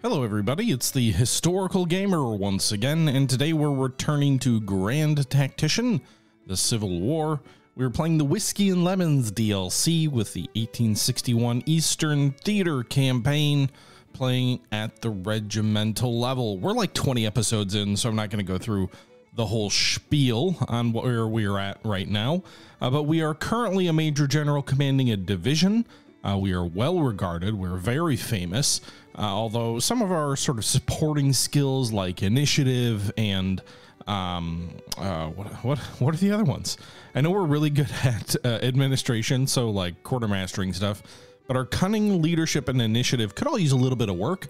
Hello everybody, it's the Historical Gamer once again, and today we're returning to Grand Tactician, the Civil War. We're playing the Whiskey and Lemons DLC with the 1861 Eastern Theater campaign, playing at the regimental level. We're like 20 episodes in, so I'm not going to go through the whole spiel on where we're at right now, but we are currently a major general commanding a division. We are well regarded, we're very famous, although some of our sort of supporting skills like initiative and what are the other ones? I know we're really good at administration, so like quartermastering stuff, but our cunning, leadership, and initiative could all use a little bit of work.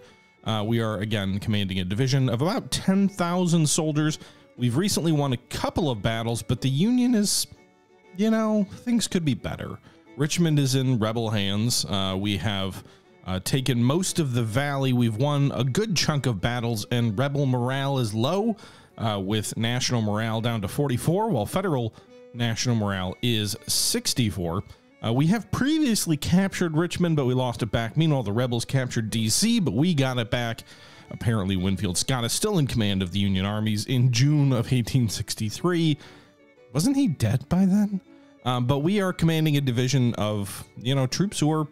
We are again commanding a division of about 10,000 soldiers. We've recently won a couple of battles, but the Union is, you know, things could be better. Richmond is in rebel hands. We have taken most of the valley. We've won a good chunk of battles, and rebel morale is low, with national morale down to 44, while federal national morale is 64. We have previously captured Richmond, but we lost it back. Meanwhile, the rebels captured DC, but we got it back. Apparently, Winfield Scott is still in command of the Union armies in June of 1863. Wasn't he dead by then? But we are commanding a division of, you know, troops who are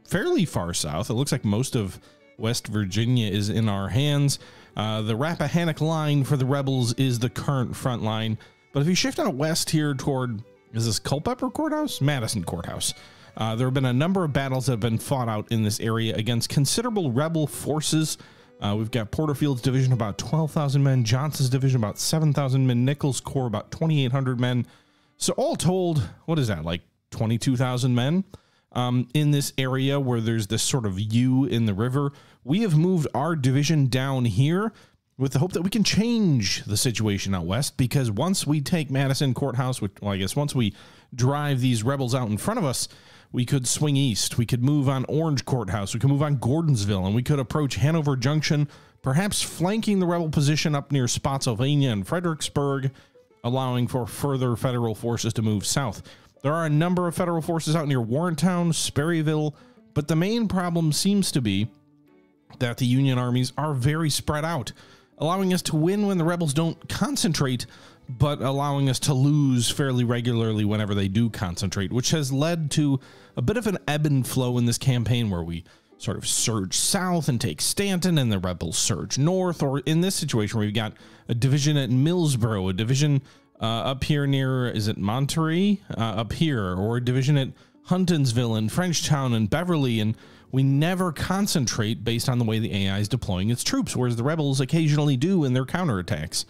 fairly far south. It looks like most of West Virginia is in our hands. The Rappahannock line for the rebels is the current front line. But if you shift out west here toward, is this Culpeper Courthouse? Madison Courthouse. There have been a number of battles that have been fought out in this area against considerable rebel forces. We've got Porterfield's division about 12,000 men, Johnson's division about 7,000 men, Nichols' corps about 2,800 men. So all told, what is that, like 22,000 men in this area where there's this sort of U in the river. We have moved our division down here with the hope that we can change the situation out west, because once we take Madison Courthouse, which, well, I guess once we drive these rebels out in front of us, we could swing east. We could move on Orange Courthouse. We could move on Gordonsville, and we could approach Hanover Junction, perhaps flanking the rebel position up near Spotsylvania and Fredericksburg, allowing for further federal forces to move south. There are a number of federal forces out near Warrentown, Sperryville, but the main problem seems to be that the Union armies are very spread out, allowing us to win when the rebels don't concentrate, but allowing us to lose fairly regularly whenever they do concentrate, which has led to a bit of an ebb and flow in this campaign where we sort of surge south and take Stanton, and the rebels surge north. Or in this situation where we've got a division at Millsboro, a division up here near, is it Monterey? Up here, or a division at Huntinsville and Frenchtown and Beverly, and we never concentrate based on the way the AI is deploying its troops, whereas the rebels occasionally do in their counterattacks.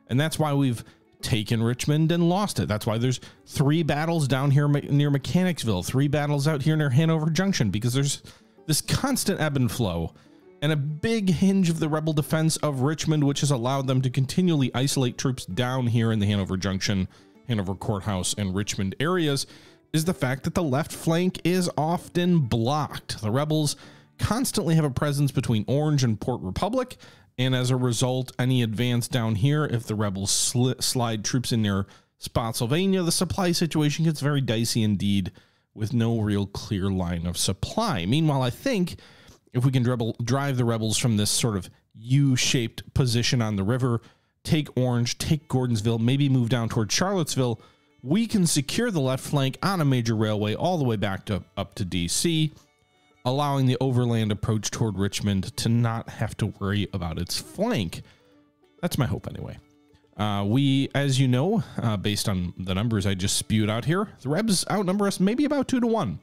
And that's why we've taken Richmond and lost it. That's why there's 3 battles down here near Mechanicsville, 3 battles out here near Hanover Junction, because there's this constant ebb and flow, and a big hinge of the rebel defense of Richmond, which has allowed them to continually isolate troops down here in the Hanover Junction, Hanover Courthouse, and Richmond areas, is the fact that the left flank is often blocked. The rebels constantly have a presence between Orange and Port Republic, and as a result, any advance down here, if the rebels slide troops in near Spotsylvania, the supply situation gets very dicey indeed, with no real clear line of supply. Meanwhile, I think if we can drive the rebels from this sort of U-shaped position on the river, take Orange, take Gordonsville, maybe move down toward Charlottesville, we can secure the left flank on a major railway all the way back to up to DC, allowing the overland approach toward Richmond to not have to worry about its flank. That's my hope anyway. We, as you know, based on the numbers I just spewed out here, the Rebs outnumber us maybe about 2 to 1.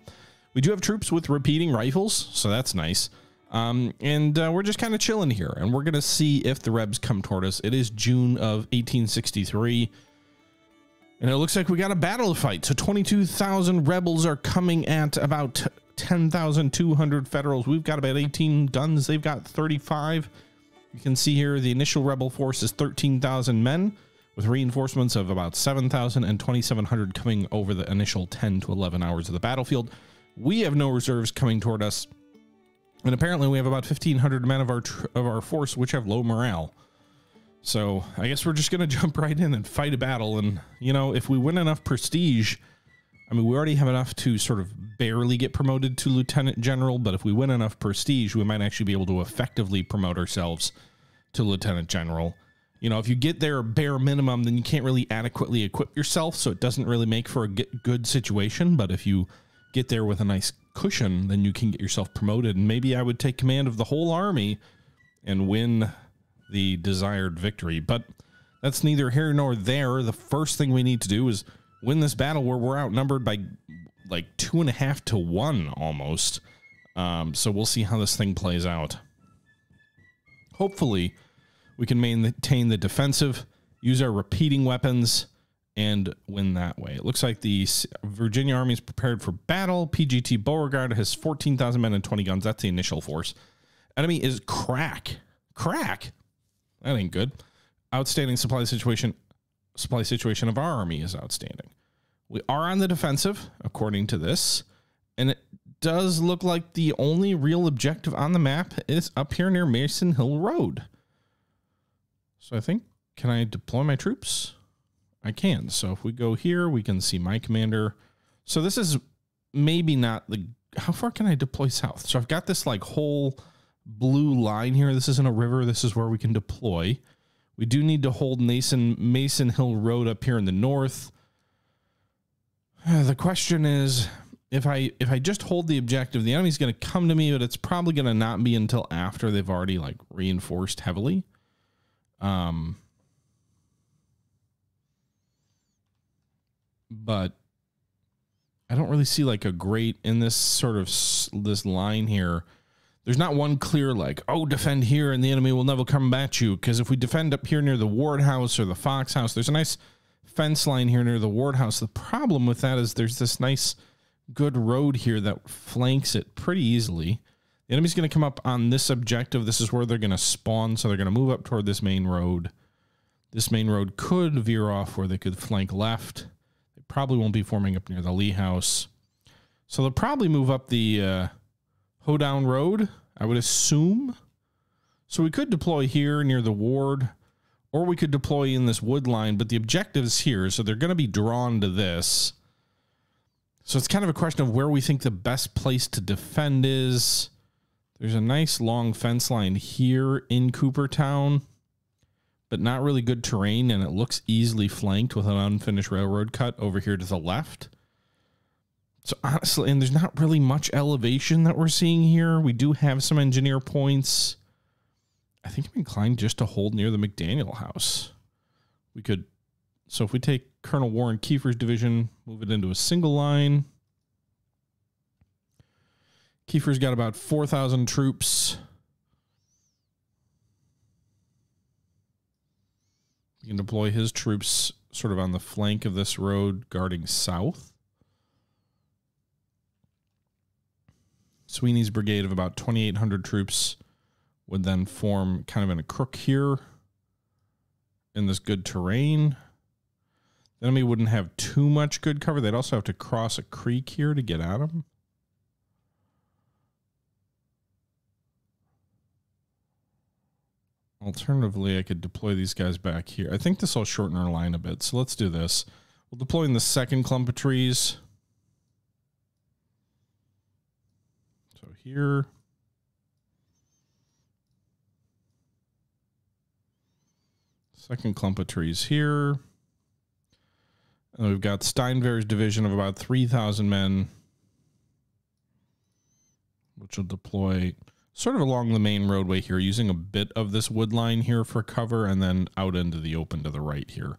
We do have troops with repeating rifles, so that's nice. And we're just kind of chilling here, and we're going to see if the Rebs come toward us. It is June of 1863, and it looks like we got a battle to fight. So 22,000 rebels are coming at about 10,200 Federals. We've got about 18 guns. They've got 35. You can see here the initial rebel force is 13,000 men, with reinforcements of about 7,000 and 2,700 coming over the initial 10 to 11 hours of the battlefield. We have no reserves coming toward us, and apparently we have about 1,500 men of our force which have low morale. So I guess we're just going to jump right in and fight a battle, and, you know, if we win enough prestige, I mean, we already have enough to sort of barely get promoted to lieutenant general, but if we win enough prestige, we might actually be able to effectively promote ourselves to lieutenant general. You know, if you get there bare minimum, then you can't really adequately equip yourself, so it doesn't really make for a good situation. But if you get there with a nice cushion, then you can get yourself promoted. And maybe I would take command of the whole army and win the desired victory. But that's neither here nor there. The first thing we need to do is win this battle where we're outnumbered by like 2.5 to 1 almost. So we'll see how this thing plays out. Hopefully we can maintain the defensive, use our repeating weapons, and win that way. It looks like the Virginia Army is prepared for battle. PGT Beauregard has 14,000 men and 20 guns. That's the initial force. Enemy is crack. Crack? That ain't good. Outstanding supply situation of our army is outstanding. We are on the defensive, according to this, and it does look like the only real objective on the map is up here near Mason Hill Road. So I think, can I deploy my troops? I can. So if we go here, we can see my commander. So this is maybe not the, how far can I deploy south? So I've got this like whole blue line here. This isn't a river. This is where we can deploy. We do need to hold Mason Hill Road up here in the north. The question is, if I just hold the objective, the enemy's going to come to me, but it's probably going to not be until after they've already like reinforced heavily. But I don't really see like a great in this sort of this line here. There's not one clear like, oh, defend here and the enemy will never come at you. Because if we defend up here near the Ward House or the Fox House, there's a nice fence line here near the Ward House. The problem with that is there's this nice good road here that flanks it pretty easily. The enemy's going to come up on this objective. This is where they're going to spawn. So they're going to move up toward this main road. This main road could veer off where they could flank left. They probably won't be forming up near the Lee House. So they'll probably move up the Hoedown Road, I would assume. So we could deploy here near the Ward, or we could deploy in this wood line, but the objective is here, so they're going to be drawn to this. So it's kind of a question of where we think the best place to defend is. There's a nice long fence line here in Coopertown, but not really good terrain, and it looks easily flanked with an unfinished railroad cut over here to the left. So honestly, and there's not really much elevation that we're seeing here. We do have some engineer points. I think I'm inclined just to hold near the McDaniel house. We could, so if we take Colonel Warren Kiefer's division, move it into a single line. Kiefer's got about 4,000 troops. We can deploy his troops sort of on the flank of this road guarding south. Sweeney's brigade of about 2,800 troops would then form kind of in a crook here in this good terrain. The enemy wouldn't have too much good cover. They'd also have to cross a creek here to get at them. Alternatively, I could deploy these guys back here. I think this will shorten our line a bit, so let's do this. We'll deploy in the second clump of trees. So here. Second clump of trees here. And we've got Steinwehr's division of about 3,000 men, which will deploy sort of along the main roadway here, using a bit of this wood line here for cover, and then out into the open to the right here.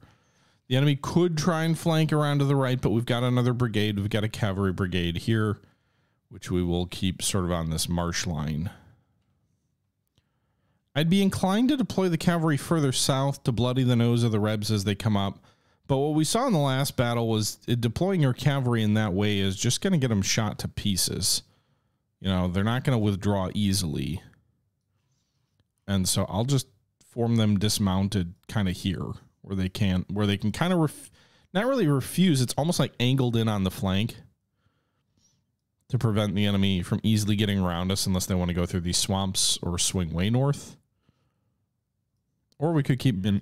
The enemy could try and flank around to the right, but we've got another brigade. We've got a cavalry brigade here, which we will keep sort of on this marsh line. I'd be inclined to deploy the cavalry further south to bloody the nose of the Rebs as they come up. But what we saw in the last battle was deploying your cavalry in that way is just going to get them shot to pieces. You know, they're not going to withdraw easily. And so I'll just form them dismounted kind of here where they can kind of not really refuse. It's almost like angled in on the flank to prevent the enemy from easily getting around us unless they want to go through these swamps or swing way north. Or we could keep in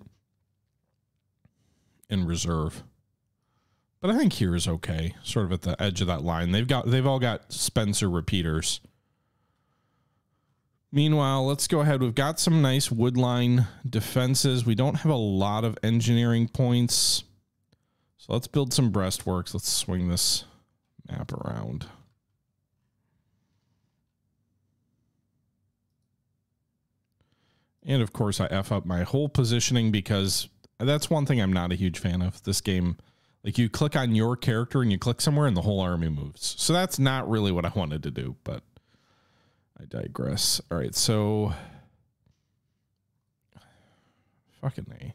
reserve. But I think here is okay, sort of at the edge of that line. They've all got Spencer repeaters. Meanwhile, let's go ahead. We've got some nice woodline defenses. We don't have a lot of engineering points. So let's build some breastworks. Let's swing this map around. And of course, I F up my whole positioning because that's one thing I'm not a huge fan of. This game, like you click on your character and you click somewhere and the whole army moves. So that's not really what I wanted to do, but I digress. All right, so fucking A.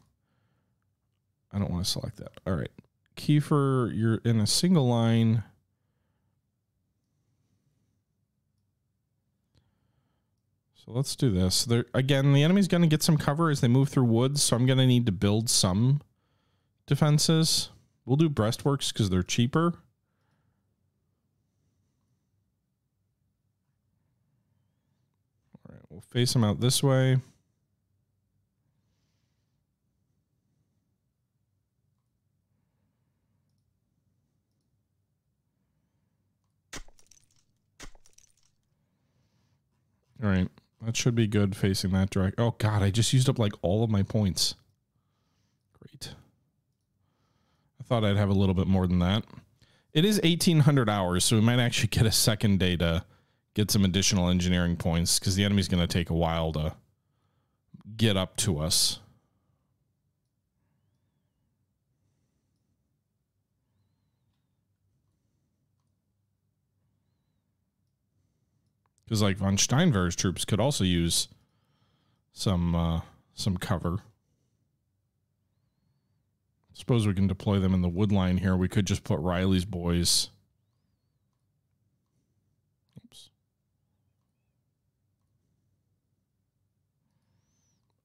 I don't want to select that. All right. Kiefer, you're in a single line. So let's do this. Again, the enemy's going to get some cover as they move through woods, so I'm going to need to build some defenses. We'll do breastworks because they're cheaper. All right, we'll face them out this way. All right, that should be good facing that direct. Oh God, I just used up like all of my points. Great. I thought I'd have a little bit more than that. It is 1,800 hours, so we might actually get a second day to get some additional engineering points because the enemy's going to take a while to get up to us. Because like von Steinwehr's troops could also use some cover. Suppose we can deploy them in the wood line here. We could just put Riley's boys. Oops.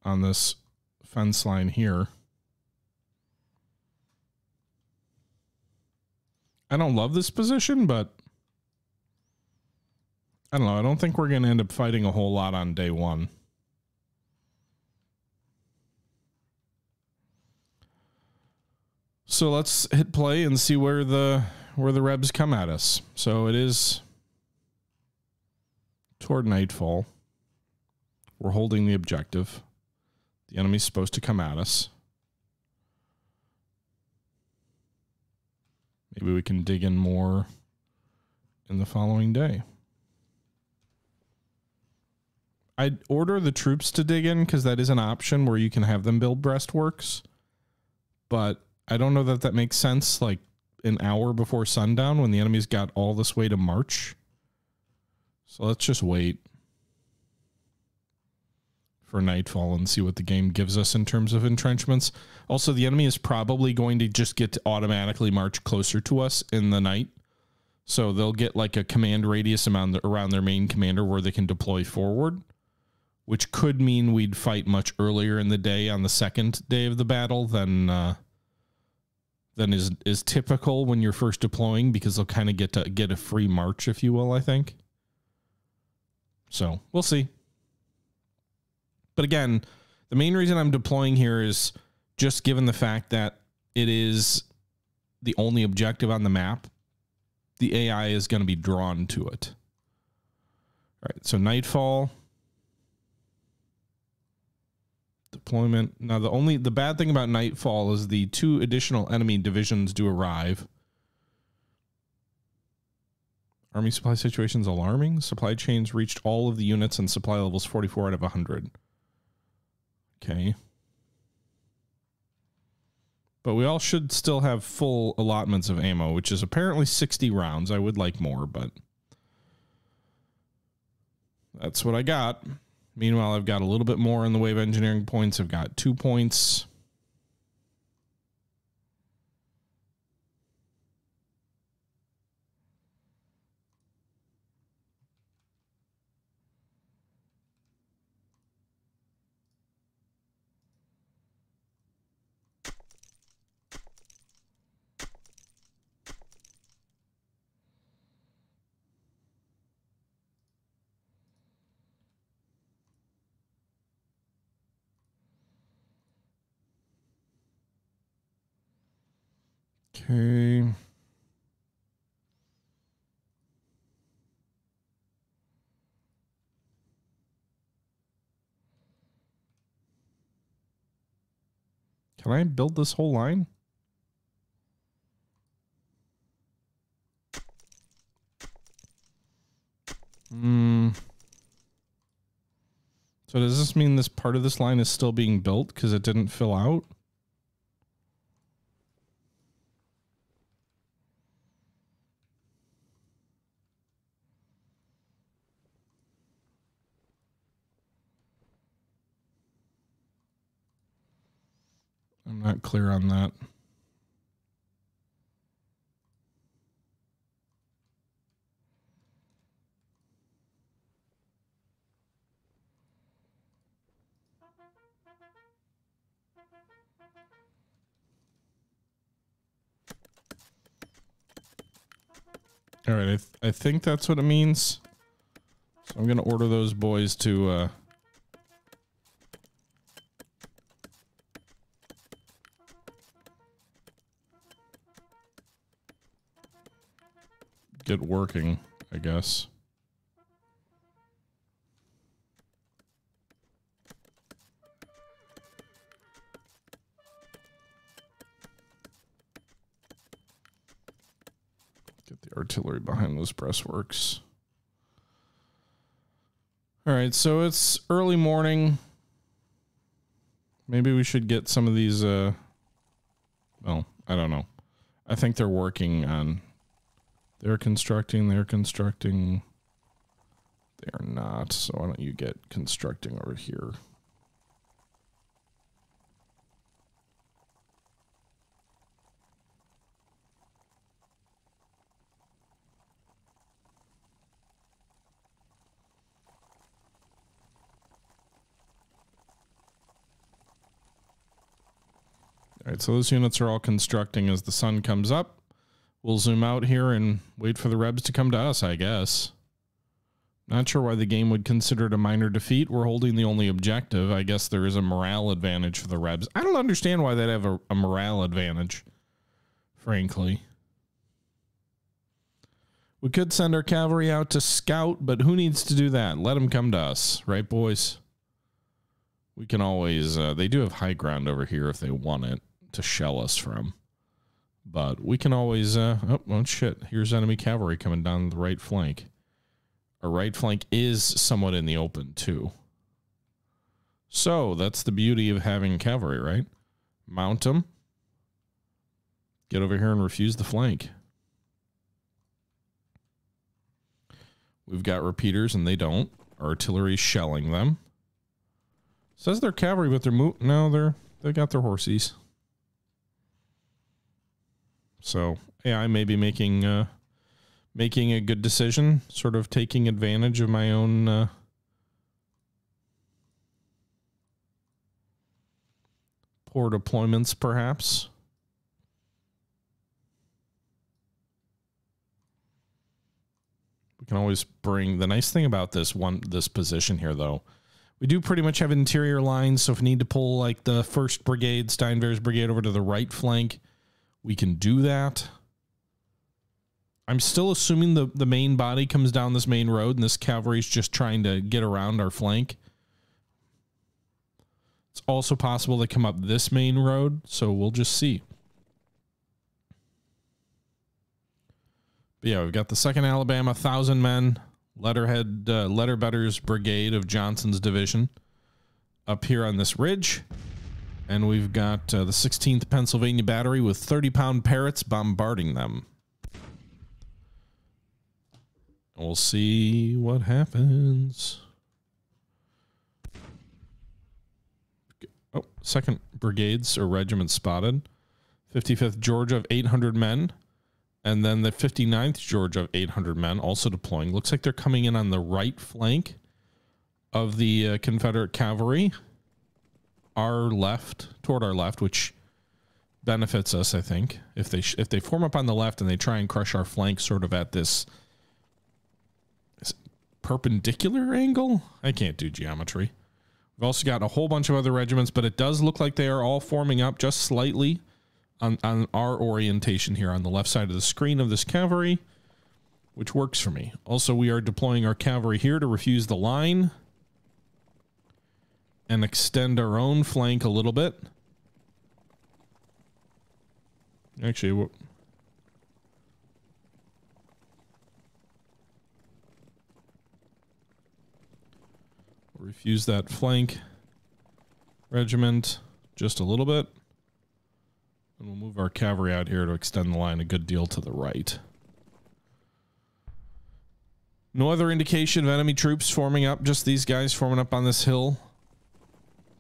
On this fence line here. I don't love this position, but I don't know. I don't think we're going to end up fighting a whole lot on day one. So let's hit play and see where the Rebs come at us. So it is toward nightfall. We're holding the objective. The enemy's supposed to come at us. Maybe we can dig in more in the following day. I'd order the troops to dig in because that is an option where you can have them build breastworks. But I don't know that that makes sense like an hour before sundown when the enemy's got all this way to march. So let's just wait for nightfall and see what the game gives us in terms of entrenchments. Also, the enemy is probably going to just get to automatically march closer to us in the night. So they'll get like a command radius around their main commander where they can deploy forward, which could mean we'd fight much earlier in the day on the second day of the battle than is typical when you're first deploying, because they'll kind of get a free march, if you will, I think. So we'll see. But again, the main reason I'm deploying here is just given the fact that it is the only objective on the map, the AI is going to be drawn to it. All right, so nightfall. Deployment. Now, the bad thing about nightfall is the 2 additional enemy divisions do arrive. Army supply situation's alarming. Supply chains reached all of the units and supply levels 44 out of 100. Okay. But we all should still have full allotments of ammo, which is apparently 60 rounds. I would like more, but that's what I got. Meanwhile, I've got a little bit more in the way of engineering points. I've got 2 points. Okay. Can I build this whole line? So does this mean this part of this line is still being built because it didn't fill out? I'm not clear on that. All right, I think that's what it means. So I'm going to order those boys to get working, I guess. Get the artillery behind those breastworks. All right, so it's early morning. Maybe we should get some of these, well, I don't know. I think they're working on, they're constructing. They are not, so why don't you get constructing over here? All right, so those units are all constructing as the sun comes up. We'll zoom out here and wait for the Rebs to come to us, I guess. Not sure why the game would consider it a minor defeat. We're holding the only objective. I guess there is a morale advantage for the Rebs. I don't understand why they'd have a morale advantage, frankly. We could send our cavalry out to scout, but who needs to do that? Let them come to us, right, boys? We can always, they do have high ground over here if they want it to shell us from. But we can always, oh, shit. Here's enemy cavalry coming down the right flank. Our right flank is somewhat in the open, too. So, that's the beauty of having cavalry, right? Mount them. Get over here and refuse the flank. We've got repeaters, and they don't. Our artillery's shelling them. Says they're cavalry, but they're no, they got their horsies. So, yeah, I may be making a good decision, sort of taking advantage of my own poor deployments, perhaps. We can always bring, the nice thing about this position here, though, we do pretty much have interior lines, so if we need to pull like the 1st Brigade, Steinwehr's brigade over to the right flank, we can do that. I'm still assuming the main body comes down this main road and this cavalry is just trying to get around our flank. It's also possible they come up this main road, so we'll just see. But yeah, we've got the 2nd Alabama, 1,000 men, Letterbetter's brigade of Johnson's division up here on this ridge. And we've got the 16th Pennsylvania Battery with 30-pound Parrots bombarding them. We'll see what happens. Oh, 2nd Brigades or regiment spotted. 55th Georgia of 800 men. And then the 59th Georgia of 800 men also deploying. Looks like they're coming in on the right flank of the Confederate cavalry. Toward our left, which benefits us, I think. If they form up on the left and they try and crush our flank sort of at this perpendicular angle. I can't do geometry. We've also got a whole bunch of other regiments, but it does look like they are all forming up just slightly on our orientation here on the left side of the screen of this cavalry, which works for me. Also, we are deploying our cavalry here to refuse the line and extend our own flank a little bit. Actually, we'll refuse that flank regiment just a little bit. And we'll move our cavalry out here to extend the line a good deal to the right. No other indication of enemy troops forming up, just these guys forming up on this hill.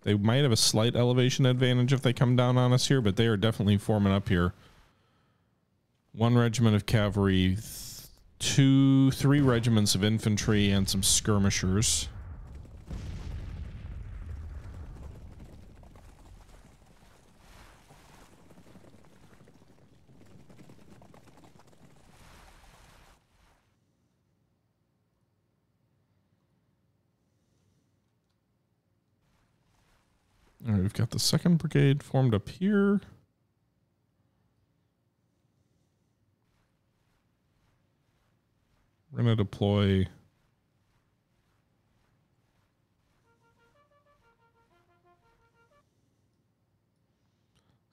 They might have a slight elevation advantage if they come down on us here, but they are definitely forming up here. One regiment of cavalry, three regiments of infantry, and some skirmishers. All right, we've got the 2nd Brigade formed up here. We're going to deploy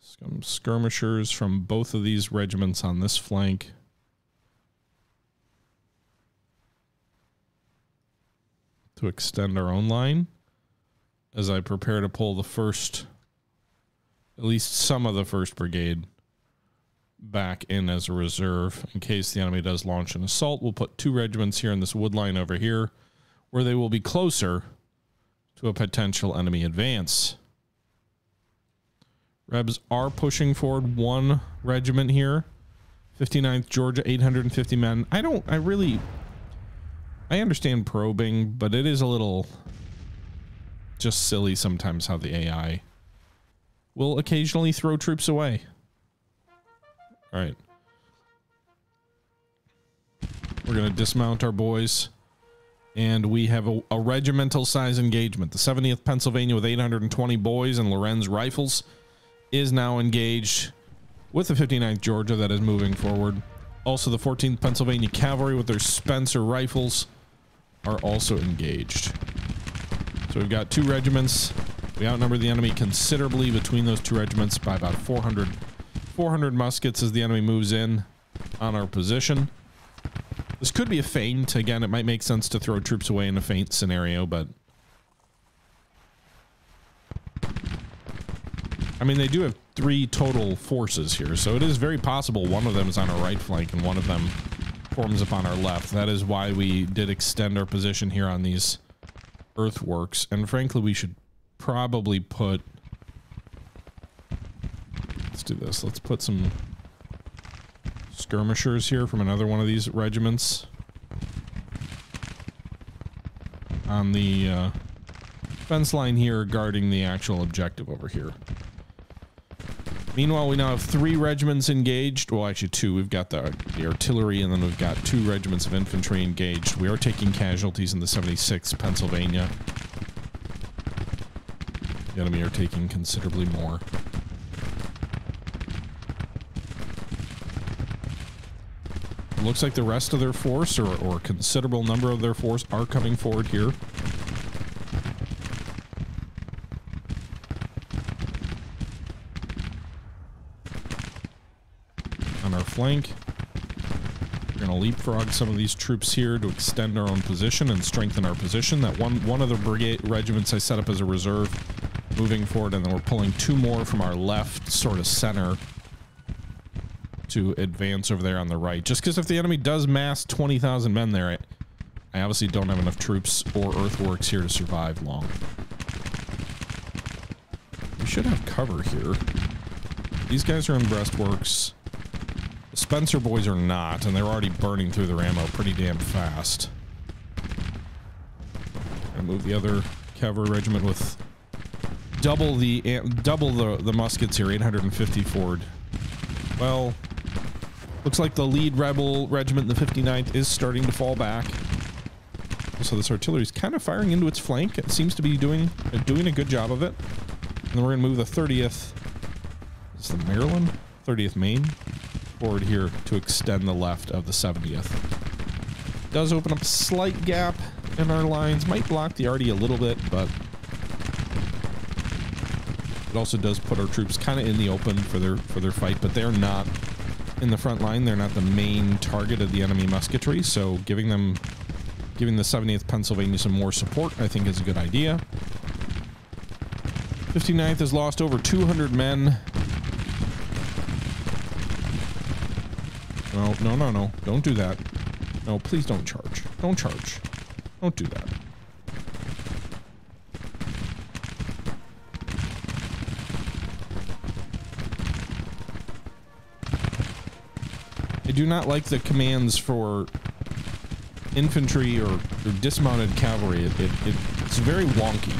some skirmishers from both of these regiments on this flank. To extend our own line. As I prepare to pull the first, at least some of the 1st Brigade back in as a reserve in case the enemy does launch an assault. We'll put 2 regiments here in this wood line over here where they will be closer to a potential enemy advance. Rebs are pushing forward 1 regiment here. 59th Georgia, 850 men. I understand probing, but it is a little just silly sometimes how the AI will occasionally throw troops away. All right. We're going to dismount our boys. And we have a regimental size engagement. The 70th Pennsylvania with 820 boys and Lorenz rifles is now engaged with the 59th Georgia that is moving forward. Also, the 14th Pennsylvania Cavalry with their Spencer rifles are also engaged. So we've got 2 regiments. We outnumber the enemy considerably between those 2 regiments by about 400 muskets as the enemy moves in on our position. This could be a feint. Again, it might make sense to throw troops away in a feint scenario, but I mean, they do have 3 total forces here, so it is very possible one of them is on our right flank and one of them forms up on our left. That is why we did extend our position here on these earthworks, and frankly we should probably put, let's do this, let's put some skirmishers here from another one of these regiments on the fence line here guarding the actual objective over here. Meanwhile, we now have 3 regiments engaged. Well, actually 2. We've got the artillery, and then we've got 2 regiments of infantry engaged. We are taking casualties in the 76th Pennsylvania. The enemy are taking considerably more. It looks like the rest of their force, or a considerable number of their force, are coming forward here. Flank. We're going to leapfrog some of these troops here to extend our own position and strengthen our position. That one of the brigade regiments I set up as a reserve moving forward, and then we're pulling 2 more from our left sort of center to advance over there on the right. Just because if the enemy does mass 20,000 men there, I obviously don't have enough troops or earthworks here to survive long. We should have cover here. These guys are in breastworks. Spencer boys are not, and they're already burning through their ammo pretty damn fast. I move the other cavalry regiment with double the muskets here, 850 forward. Well, looks like the lead rebel regiment, the 59th, is starting to fall back. So this artillery is kind of firing into its flank. It seems to be doing a good job of it. And then we're going to move the 30th. It's the Maryland. 30th Maine forward here to extend the left of the 70th. Does open up a slight gap in our lines. Might block the arty a little bit, but it also does put our troops kind of in the open for their fight, but they're not in the front line. They're not the main target of the enemy musketry, so giving the 70th Pennsylvania some more support, I think, is a good idea. 59th has lost over 200 men. No, no, no, no. Don't do that. No, please don't charge. Don't charge. Don't do that. I do not like the commands for infantry or dismounted cavalry. It's very wonky.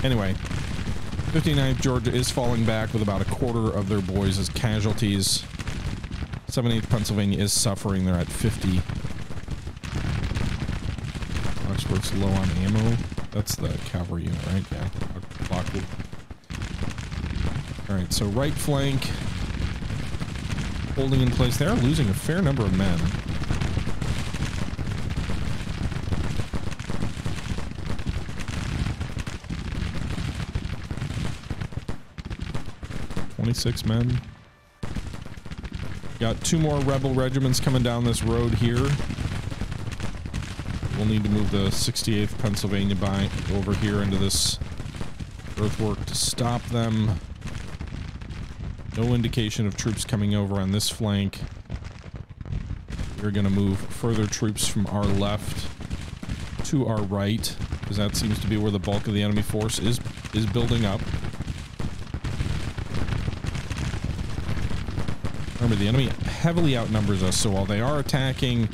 Anyway, 59th Georgia is falling back with about a quarter of their boys as casualties. 78th Pennsylvania is suffering. They're at 50. Oxford's low on ammo. That's the cavalry unit, right? Yeah. Alright, so right flank holding in place. They are losing a fair number of men. Six men. Got 2 more rebel regiments coming down this road here. We'll need to move the 68th Pennsylvania by over here into this earthwork to stop them. No indication of troops coming over on this flank. We're going to move further troops from our left to our right, because that seems to be where the bulk of the enemy force is building up. Remember, the enemy heavily outnumbers us, so while they are attacking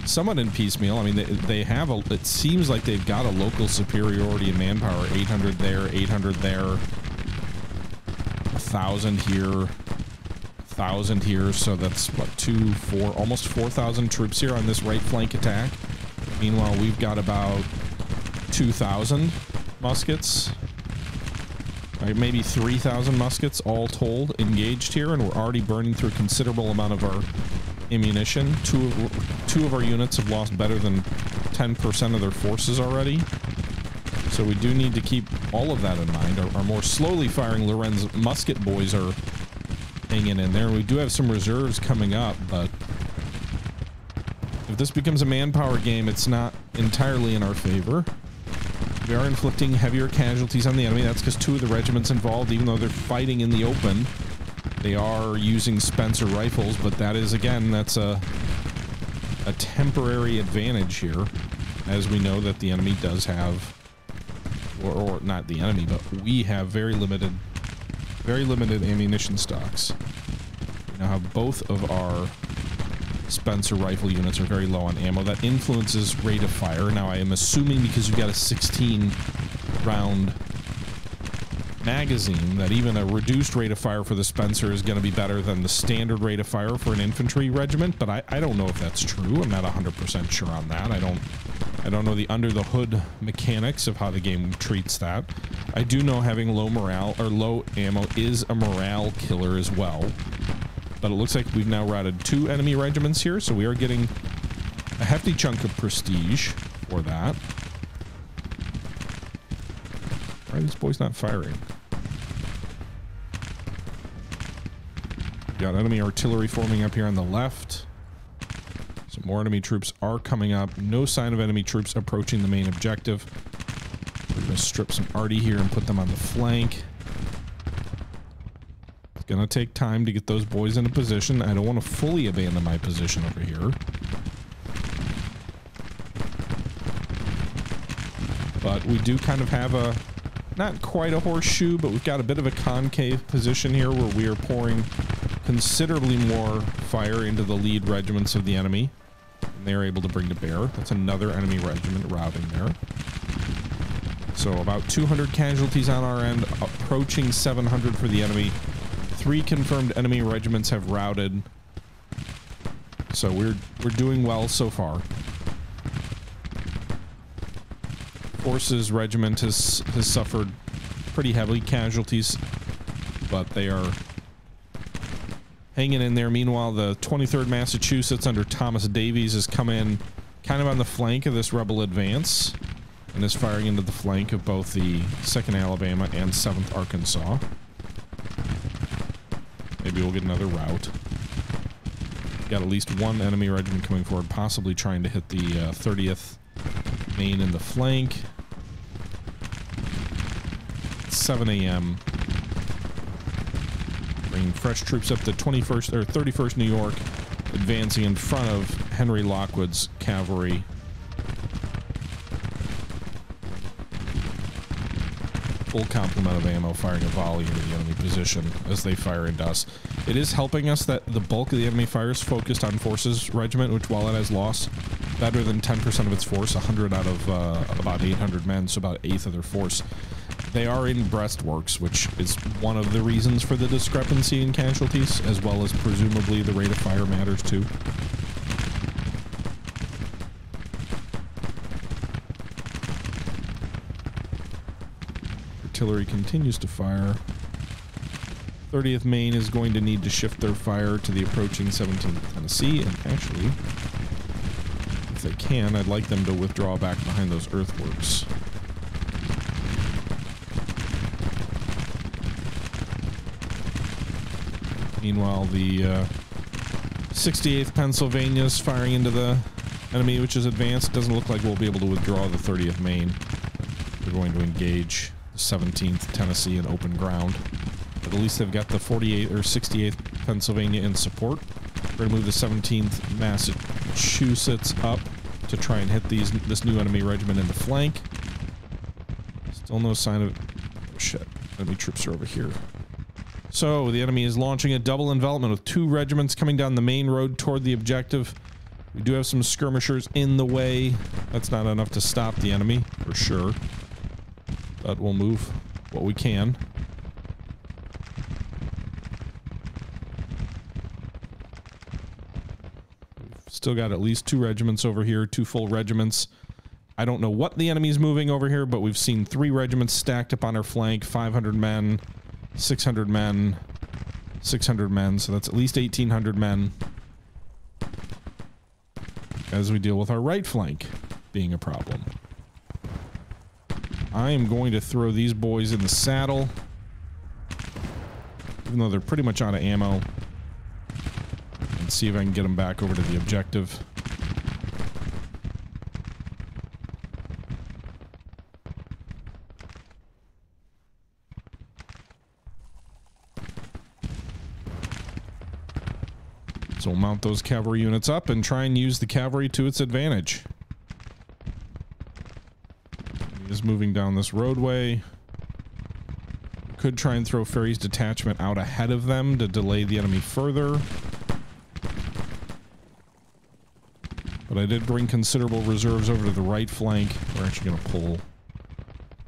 somewhat in piecemeal, I mean, they have a, it seems like they've got a local superiority in manpower. 800 there, 800 there, 1,000 here, 1,000 here, so that's what, 2, 4, almost 4,000 troops here on this right flank attack. Meanwhile, we've got about 2,000 muskets. Maybe 3,000 muskets all told engaged here, and we're already burning through a considerable amount of our ammunition. Two of our units have lost better than 10% of their forces already. So we do need to keep all of that in mind. Our more slowly firing Lorenz musket boys are hanging in there. We do have some reserves coming up, but if this becomes a manpower game, it's not entirely in our favor. We are inflicting heavier casualties on the enemy. That's because 2 of the regiments involved, even though they're fighting in the open, they are using Spencer rifles, but that is, again, that's a temporary advantage here, as we know that the enemy does have, or not the enemy, but we have very limited ammunition stocks. We now have both of our Spencer rifle units are very low on ammo. That influences rate of fire. Now, I am assuming because you've got a 16 round magazine that even a reduced rate of fire for the Spencer is going to be better than the standard rate of fire for an infantry regiment, but I don't know if that's true. I'm not 100% sure on that. I don't know the under the hood mechanics of how the game treats that. I do know having low morale or low ammo is a morale killer as well. But it looks like we've now routed 2 enemy regiments here, so we are getting a hefty chunk of prestige for that. Why are these boys not firing? Got enemy artillery forming up here on the left. Some more enemy troops are coming up. No sign of enemy troops approaching the main objective. We're going to strip some arty here and put them on the flank. It's gonna take time to get those boys into position. I don't want to fully abandon my position over here. But we do kind of have a, not quite a horseshoe, but we've got a bit of a concave position here where we are pouring considerably more fire into the lead regiments of the enemy. And they are able to bring to bear. That's another enemy regiment routing there. So about 200 casualties on our end, approaching 700 for the enemy. 3 confirmed enemy regiments have routed. So we're doing well so far. Forces regiment has suffered pretty heavily casualties but they are hanging in there. Meanwhile, the 23rd Massachusetts under Thomas Davies has come in kind of on the flank of this rebel advance and is firing into the flank of both the 2nd Alabama and 7th Arkansas. Maybe we'll get another rout. Got at least one enemy regiment coming forward, possibly trying to hit the 30th Maine in the flank. 7 a.m. Bringing fresh troops up to 21st or 31st New York, advancing in front of Henry Lockwood's cavalry. Full complement of ammo, firing a volley into the enemy position as they fire into us. It is helping us that the bulk of the enemy fire is focused on Forces Regiment, which, while it has lost better than 10% of its force, 100 out of about 800 men, so about 1/8 of their force, they are in breastworks, which is one of the reasons for the discrepancy in casualties, as well as presumably the rate of fire matters too. Artillery continues to fire. 30th Maine is going to need to shift their fire to the approaching 17th Tennessee, and actually, if they can, I'd like them to withdraw back behind those earthworks. Meanwhile, the 68th Pennsylvania is firing into the enemy, which is advanced. Doesn't look like we'll be able to withdraw the 30th Maine. They're going to engage the 17th Tennessee in open ground. But at least they've got the 48th or 68th Pennsylvania in support. We're going to move the 17th Massachusetts up to try and hit this new enemy regiment in the flank. Still no sign of... Oh, shit. Enemy troops are over here. So, the enemy is launching a double envelopment with 2 regiments coming down the main road toward the objective. We do have some skirmishers in the way. That's not enough to stop the enemy, for sure. But we'll move what we can. We've still got at least 2 regiments over here, 2 full regiments. I don't know what the enemy's moving over here, but we've seen 3 regiments stacked up on our flank, 500 men. 600 men, 600 men, so that's at least 1,800 men as we deal with our right flank being a problem. I am going to throw these boys in the saddle, even though they're pretty much out of ammo, and see if I can get them back over to the objective. So we'll mount those cavalry units up and try and use the cavalry to its advantage. Just moving down this roadway. Could try and throw Ferry's detachment out ahead of them to delay the enemy further. But I did bring considerable reserves over to the right flank. We're actually going to pull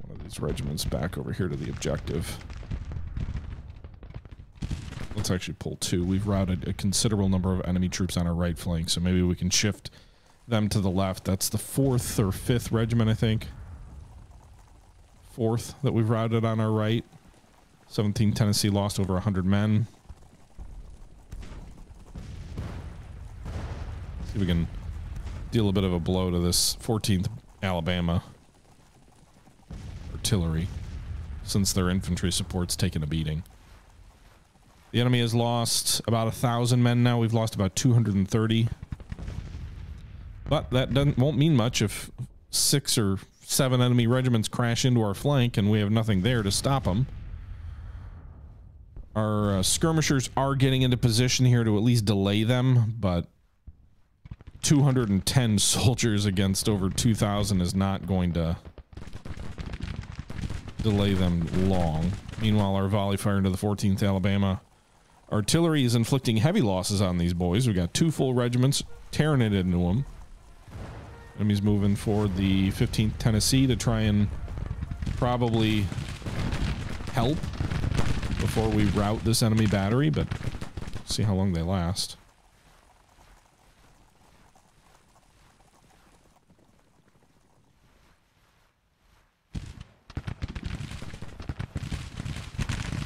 one of these regiments back over here to the objective. Let's actually pull 2. We've routed a considerable number of enemy troops on our right flank, so maybe we can shift them to the left. That's the 4th or 5th regiment, I think. 4th that we've routed on our right. 17th Tennessee lost over 100 men. See if we can deal a bit of a blow to this 14th Alabama artillery, since their infantry support's taken a beating. The enemy has lost about 1,000 men now. We've lost about 230. But that won't mean much if 6 or 7 enemy regiments crash into our flank and we have nothing there to stop them. Our skirmishers are getting into position here to at least delay them, but 210 soldiers against over 2,000 is not going to delay them long. Meanwhile, our volley fire into the 14th Alabama artillery is inflicting heavy losses on these boys. We got 2 full regiments tearing it into them. Enemy's moving for the 15th Tennessee to try and probably help before we rout this enemy battery, but see how long they last.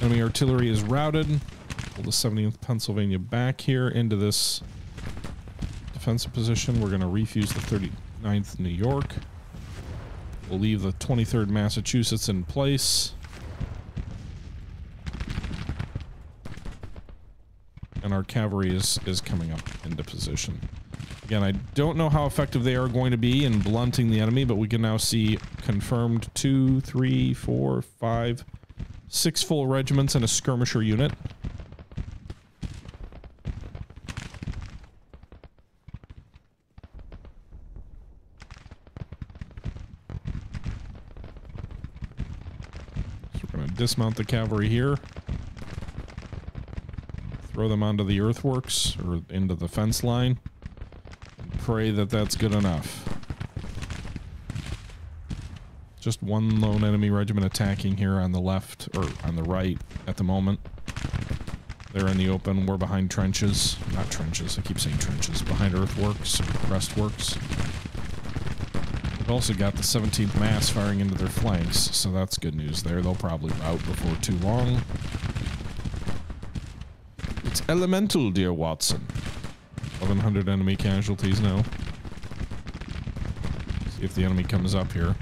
Enemy artillery is routed. Pull the 70th Pennsylvania back here into this defensive position. We're going to refuse the 39th New York. We'll leave the 23rd Massachusetts in place. And our cavalry is coming up into position. Again, I don't know how effective they are going to be in blunting the enemy, but we can now see confirmed 2, 3, 4, 5, 6 full regiments and a skirmisher unit. So we're going to dismount the cavalry here. Throw them onto the earthworks or into the fence line. And pray that that's good enough. Just one lone enemy regiment attacking here on the left, or on the right at the moment. They're in the open. We're behind trenches. Not trenches, I keep saying trenches. Behind earthworks, or breastworks. We've also got the 17th Mass firing into their flanks, so that's good news there. They'll probably rout before too long. It's elemental, dear Watson. 1,100 enemy casualties now. See if the enemy comes up here.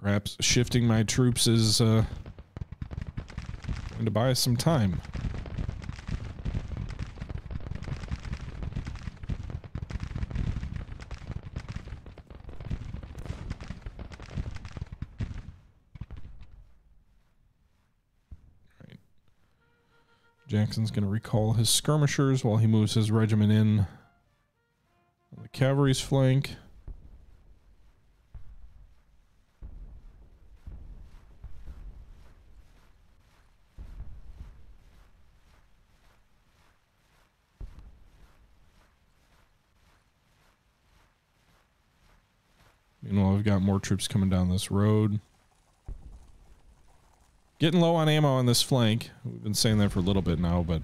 Perhaps shifting my troops is going to buy us some time. Right. Jackson's going to recall his skirmishers while he moves his regiment in on the cavalry's flank. Meanwhile, we've got more troops coming down this road. Getting low on ammo on this flank. We've been saying that for a little bit now, but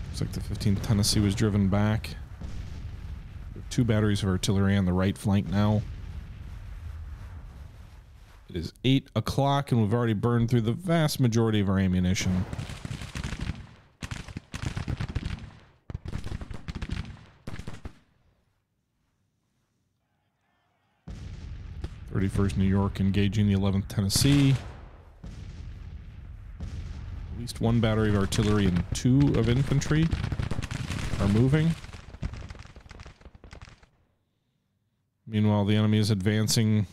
looks like the 15th Tennessee was driven back. There are 2 batteries of artillery on the right flank now. It is 8 o'clock and we've already burned through the vast majority of our ammunition. 31st New York engaging the 11th Tennessee. At least 1 battery of artillery and 2 of infantry are moving. Meanwhile, the enemy is advancing.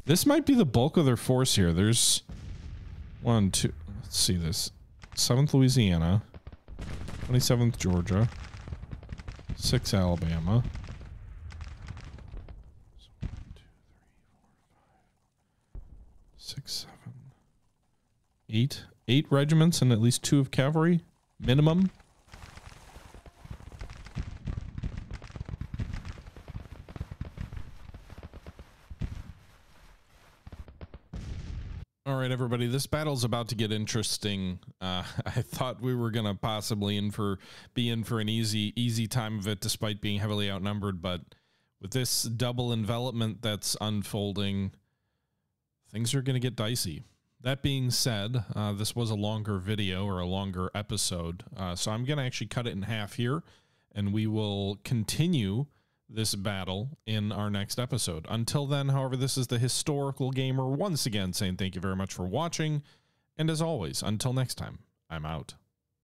This might be the bulk of their force here. There's 1, 2, let's see this. 7th Louisiana, 27th Georgia, 6th Alabama. 6, 7, 8. 8 regiments and at least 2 of cavalry, minimum. All right, everybody, this battle's about to get interesting. I thought we were gonna possibly be in for an easy time of it, despite being heavily outnumbered. But with this double envelopment that's unfolding, things are going to get dicey. That being said, this was a longer video or a longer episode, so I'm going to actually cut it in half here, and we will continue this battle in our next episode. Until then, however, this is the Historical Gamer once again saying thank you very much for watching, and as always, until next time, I'm out.